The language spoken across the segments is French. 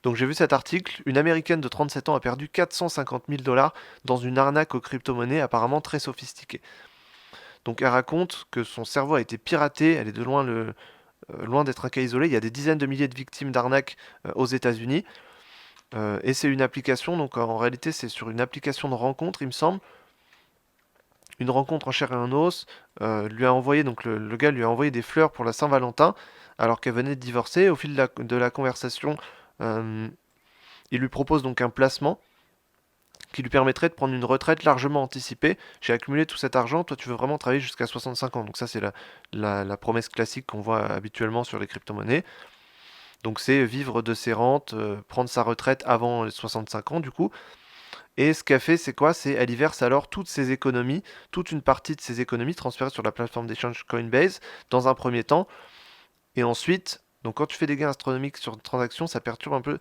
Donc j'ai vu cet article, une américaine de 37 ans a perdu 450 000 dollars dans une arnaque aux crypto-monnaies apparemment très sophistiquée. Donc elle raconte que son cerveau a été piraté, elle est de loin, loin d'être un cas isolé, il y a des dizaines de milliers de victimes d'arnaques aux États-Unis. Et c'est une application, donc en réalité c'est sur une application de rencontre il me semble, une rencontre en chair et en os, lui a envoyé, donc le gars lui a envoyé des fleurs pour la Saint-Valentin alors qu'elle venait de divorcer. Au fil de la conversation, euh, il lui propose donc un placement qui lui permettrait de prendre une retraite largement anticipée. J'ai accumulé tout cet argent, toi tu veux vraiment travailler jusqu'à 65 ans. Donc ça c'est la promesse classique qu'on voit habituellement sur les crypto-monnaies. Donc c'est vivre de ses rentes, prendre sa retraite avant les 65 ans du coup. Et ce qu'elle fait c'est quoi? C'est elle y verse alors toutes ses économies, toute une partie de ses économies transférées sur la plateforme d'échange Coinbase dans un premier temps. Et ensuite, donc quand tu fais des gains astronomiques sur une transaction, ça perturbe un peu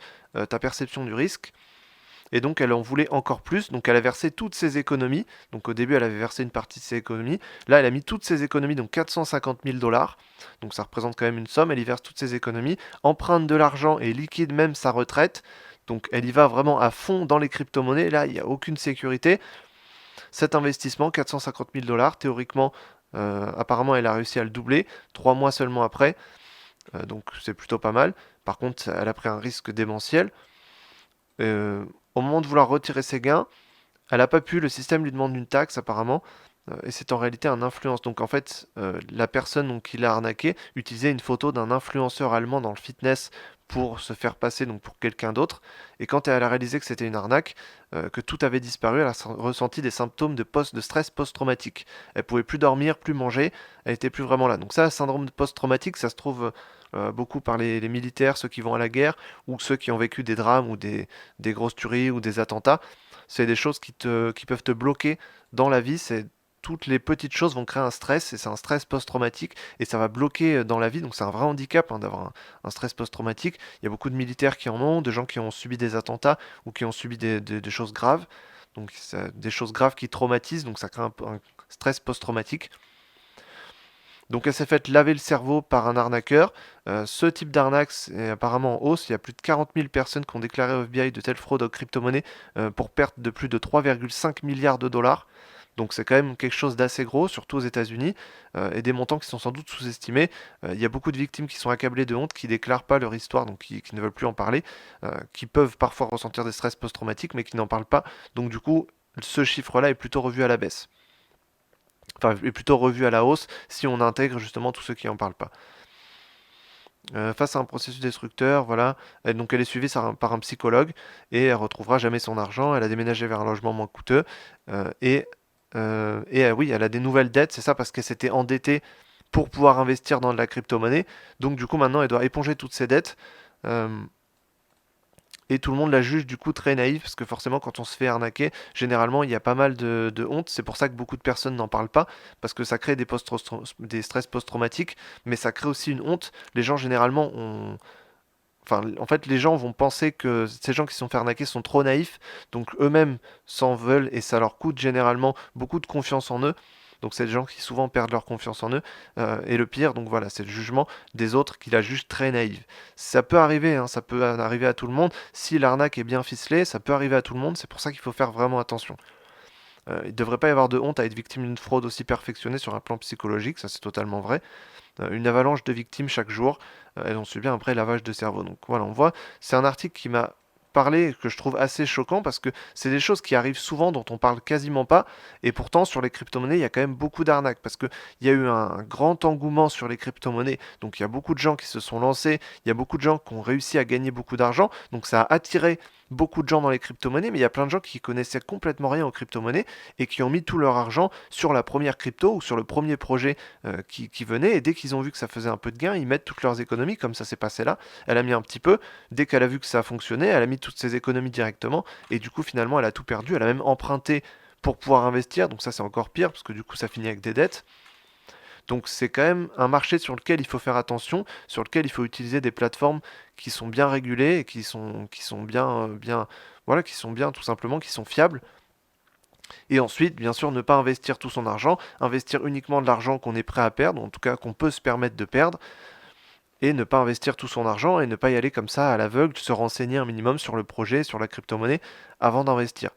ta perception du risque. Et donc elle en voulait encore plus, donc elle a versé toutes ses économies. Donc au début elle avait versé une partie de ses économies. Là elle a mis toutes ses économies, donc 450 000 dollars. Donc ça représente quand même une somme, elle y verse toutes ses économies, emprunte de l'argent et liquide même sa retraite. Donc elle y va vraiment à fond dans les crypto-monnaies, là il n'y a aucune sécurité. Cet investissement, 450 000 dollars, théoriquement, apparemment elle a réussi à le doubler, 3 mois seulement après, donc c'est plutôt pas mal. Par contre elle a pris un risque démentiel. Euh, Au moment de vouloir retirer ses gains, elle n'a pas pu, le système lui demande une taxe apparemment, et c'est en réalité un influence. Donc en fait, la personne donc, qui l'a arnaqué utilisait une photo d'un influenceur allemand dans le fitness pour se faire passer donc, pour quelqu'un d'autre. Et quand elle a réalisé que c'était une arnaque, que tout avait disparu, elle a ressenti des symptômes de stress post-traumatique. Elle pouvait plus dormir, plus manger, elle était plus vraiment là. Donc ça, syndrome post-traumatique, ça se trouve beaucoup par les militaires, ceux qui vont à la guerre, ou ceux qui ont vécu des drames ou des grosses tueries ou des attentats. C'est des choses qui peuvent te bloquer dans la vie. C'est toutes les petites choses vont créer un stress et c'est un stress post-traumatique et ça va bloquer dans la vie. Donc c'est un vrai handicap hein, d'avoir un stress post-traumatique. Il y a beaucoup de militaires qui en ont, de gens qui ont subi des attentats ou qui ont subi des choses graves. Donc des choses graves qui traumatisent. Donc ça crée un stress post-traumatique. Donc elle s'est faite laver le cerveau par un arnaqueur. Ce type d'arnaque est apparemment en hausse. Il y a plus de 40 000 personnes qui ont déclaré au FBI de telles fraudes aux crypto-monnaies pour perte de plus de 3,5 milliards de dollars. Donc c'est quand même quelque chose d'assez gros, surtout aux États-Unis, et des montants qui sont sans doute sous-estimés. Il y a beaucoup de victimes qui sont accablées de honte, qui déclarent pas leur histoire, donc qui ne veulent plus en parler, qui peuvent parfois ressentir des stress post-traumatiques, mais qui n'en parlent pas. Donc du coup, ce chiffre-là est plutôt revu à la baisse. Enfin, est plutôt revu à la hausse si on intègre justement tous ceux qui n'en parlent pas. Face à un processus destructeur, voilà, donc elle est suivie par un psychologue et elle retrouvera jamais son argent. Elle a déménagé vers un logement moins coûteux et oui, elle a des nouvelles dettes. C'est ça parce qu'elle s'était endettée pour pouvoir investir dans de la crypto-monnaie. Donc du coup maintenant elle doit éponger toutes ses dettes. Euh, et tout le monde la juge du coup très naïve, parce que forcément quand on se fait arnaquer, généralement il y a pas mal de honte, c'est pour ça que beaucoup de personnes n'en parlent pas, parce que ça crée des stress post-traumatiques, mais ça crée aussi une honte. Les gens généralement ont... Enfin, en fait, les gens vont penser que ces gens qui se sont fait arnaquer sont trop naïfs, donc eux-mêmes s'en veulent et ça leur coûte généralement beaucoup de confiance en eux. Donc c'est des gens qui souvent perdent leur confiance en eux. Et le pire, donc voilà, c'est le jugement des autres qui la jugent très naïve. Ça peut arriver, hein, ça peut arriver à tout le monde. Si l'arnaque est bien ficelée, ça peut arriver à tout le monde. C'est pour ça qu'il faut faire vraiment attention. Il ne devrait pas y avoir de honte à être victime d'une fraude aussi perfectionnée sur un plan psychologique, ça c'est totalement vrai. Une avalanche de victimes chaque jour, elles ont subi un vrai lavage de cerveau. Donc voilà, on voit, c'est un article qui m'a parlé, que je trouve assez choquant parce que c'est des choses qui arrivent souvent, dont on parle quasiment pas, et pourtant sur les crypto-monnaies, il y a quand même beaucoup d'arnaques parce qu'il y a eu un grand engouement sur les crypto-monnaies, donc il y a beaucoup de gens qui se sont lancés, il y a beaucoup de gens qui ont réussi à gagner beaucoup d'argent, donc ça a attiré beaucoup de gens dans les crypto-monnaies, mais il y a plein de gens qui connaissaient complètement rien aux crypto-monnaies et qui ont mis tout leur argent sur la première crypto ou sur le premier projet qui venaient, et dès qu'ils ont vu que ça faisait un peu de gain, ils mettent toutes leurs économies, comme ça s'est passé là. Elle a mis un petit peu, dès qu'elle a vu que ça fonctionnait, elle a mis toutes ses économies directement, et du coup finalement elle a tout perdu, elle a même emprunté pour pouvoir investir, donc ça c'est encore pire, parce que du coup ça finit avec des dettes. Donc c'est quand même un marché sur lequel il faut faire attention, sur lequel il faut utiliser des plateformes qui sont bien régulées et qui sont bien, voilà, qui sont bien tout simplement, qui sont fiables. Et ensuite, bien sûr, ne pas investir tout son argent, investir uniquement de l'argent qu'on est prêt à perdre, ou en tout cas qu'on peut se permettre de perdre, et ne pas investir tout son argent et ne pas y aller comme ça à l'aveugle, se renseigner un minimum sur le projet, sur la crypto-monnaie avant d'investir.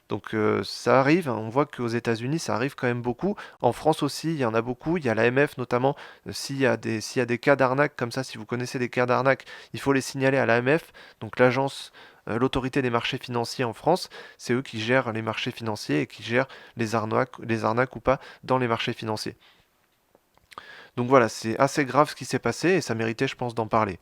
Donc ça arrive, hein, on voit qu'aux États-Unis ça arrive quand même beaucoup. En France aussi, il y en a beaucoup. Il y a l'AMF notamment. S'il y a des cas d'arnaque comme ça, si vous connaissez des cas d'arnaque, il faut les signaler à l'AMF, donc l'autorité des marchés financiers en France. C'est eux qui gèrent les marchés financiers et qui gèrent les arnaques ou pas dans les marchés financiers. Donc voilà, c'est assez grave ce qui s'est passé et ça méritait, je pense, d'en parler.